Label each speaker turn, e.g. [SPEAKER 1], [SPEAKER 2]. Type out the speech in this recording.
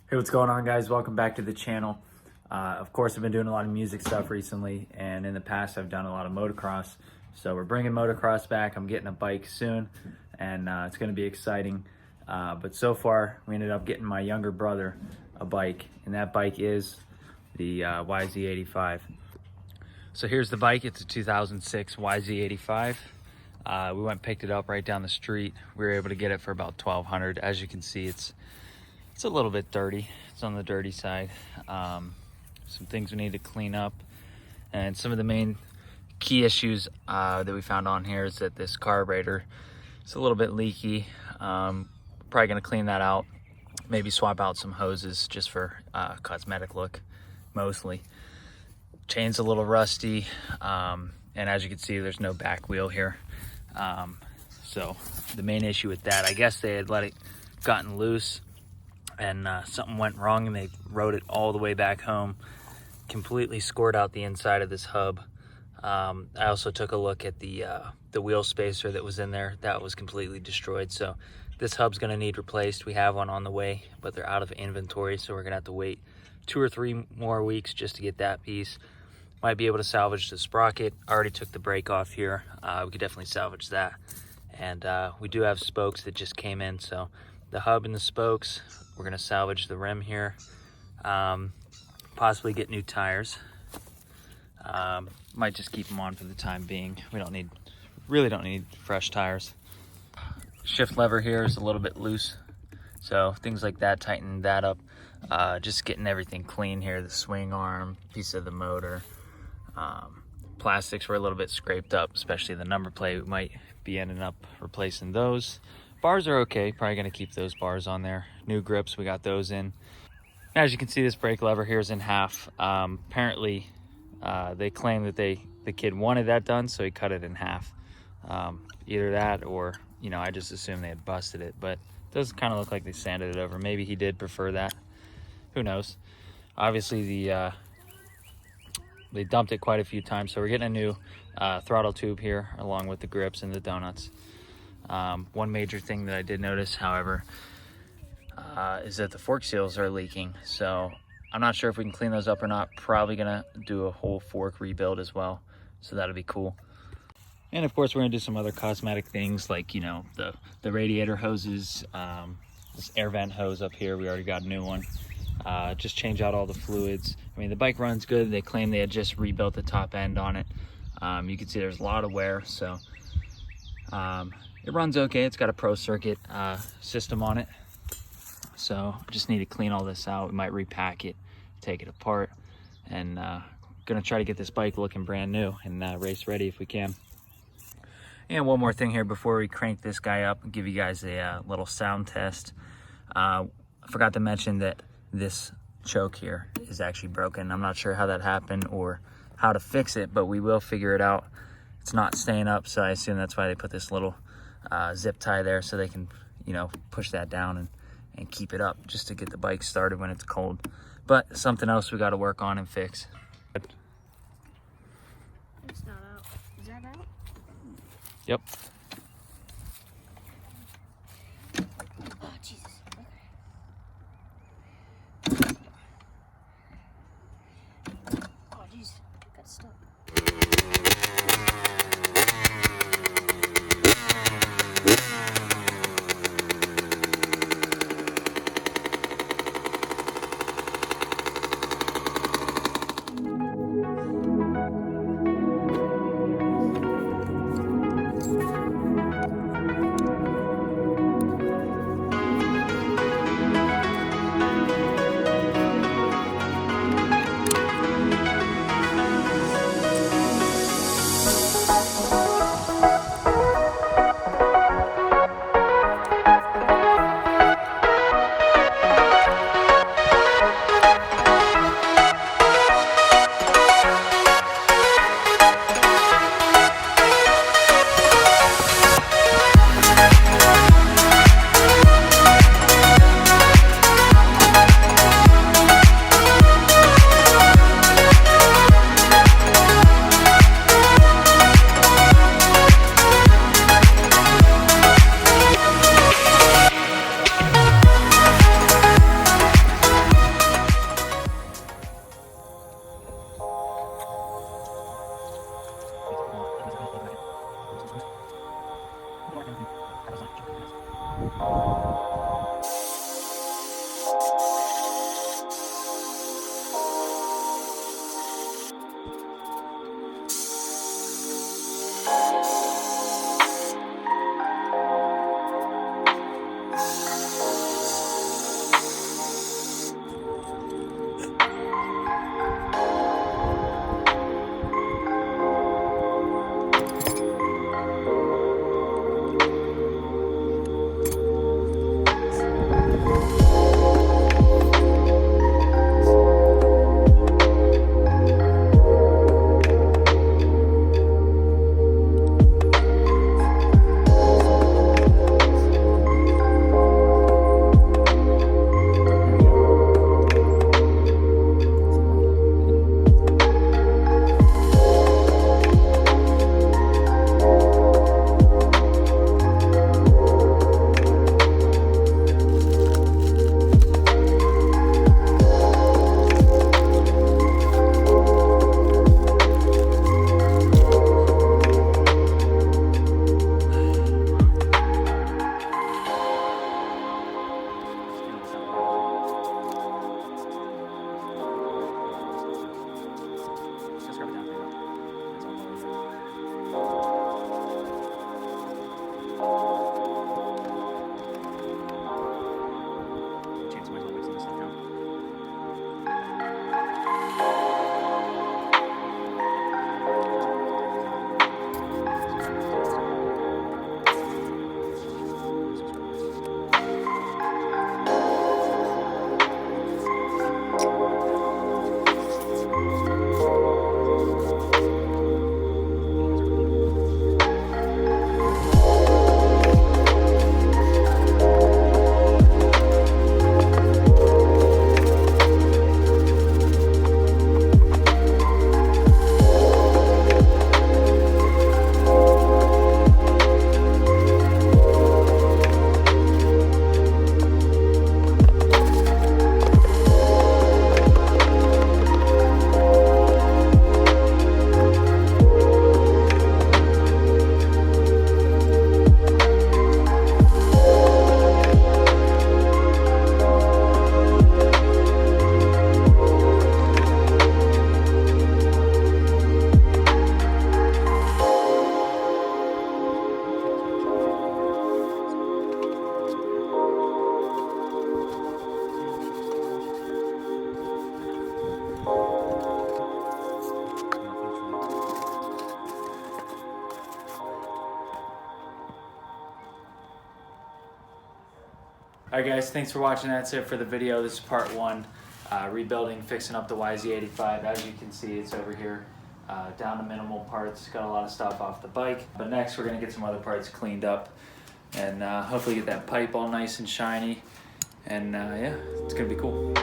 [SPEAKER 1] Hey, what's going on, guys? Welcome back to the channel. Of course, I've been doing a lot of music stuff recently, and in the past I've done a lot of motocross. So we're bringing motocross back. I'm getting a bike soon, and it's going to be exciting. But so far, we ended up getting my younger brother a bike, and that bike is the YZ85. So here's the bike. It's a 2006 YZ85. We went and picked it up right down the street. We were able to get it for about $1,200. As you can see, it's a little bit dirty. It's on the dirty side. Some things we need to clean up. And some of the main key issues that we found on here is that this carburetor is a little bit leaky. Probably gonna clean that out. Maybe swap out some hoses just for cosmetic look, mostly. Chain's a little rusty. And as you can see, there's no back wheel here. So the main issue with that, I guess they had let it gotten loose and something went wrong and they rode it all the way back home, completely scored out the inside of this hub. I also took a look at the wheel spacer that was in there. That was completely destroyed. So this hub's gonna need replaced. We have one on the way, but they're out of inventory. So we're gonna have to wait 2 or 3 more weeks just to get that piece. Might be able to salvage the sprocket. I already took the brake off here. We could definitely salvage that. And we do have spokes that just came in. So the hub and the spokes, we're gonna salvage the rim here. Possibly get new tires. Might just keep them on for the time being. We really don't need fresh tires. Shift lever here is a little bit loose. So things like that, tighten that up. Just getting everything clean here. The swing arm, piece of the motor. Plastics were a little bit scraped up, especially the number plate. We might be ending up replacing those. Bars are okay, probably gonna keep those bars on there. New grips, we got those in. As you can see, this brake lever here is in half. Apparently, they claim that the kid wanted that done, so he cut it in half. Either that or, I just assumed they had busted it, but it does kind of look like they sanded it over. Maybe he did prefer that, who knows. Obviously, they dumped it quite a few times, so we're getting a new throttle tube here along with the grips and the donuts. One major thing that I did notice, however, is that the fork seals are leaking. So I'm not sure if we can clean those up or not. Probably gonna do a whole fork rebuild as well. So that'll be cool. And of course, we're gonna do some other cosmetic things like, the radiator hoses, this air vent hose up here. We already got a new one. Just change out all the fluids. I mean, the bike runs good. They claim they had just rebuilt the top end on it. You can see there's a lot of wear. So it runs okay. It's got a pro circuit system on it. So just need to clean all this out. We might repack it, take it apart, and gonna try to get this bike looking brand new and race ready if we can. And one more thing here before we crank this guy up and give you guys a little sound test. I forgot to mention that this choke here is actually broken. I'm not sure how that happened or how to fix it, but we will figure it out. It's not staying up, so I assume that's why they put this little zip tie there so they can, push that down and keep it up just to get the bike started when it's cold. But something else we got to work on and fix.
[SPEAKER 2] It's not out. Is that out?
[SPEAKER 1] Yep.
[SPEAKER 2] Oh, Jesus. Okay. Oh, jeez. Got stuck.
[SPEAKER 1] All right, guys, thanks for watching. That's it for the video. This is part one, rebuilding, fixing up the YZ85. As you can see, it's over here, down to minimal parts. Got a lot of stuff off the bike. But next, we're gonna get some other parts cleaned up and hopefully get that pipe all nice and shiny. And yeah, it's gonna be cool.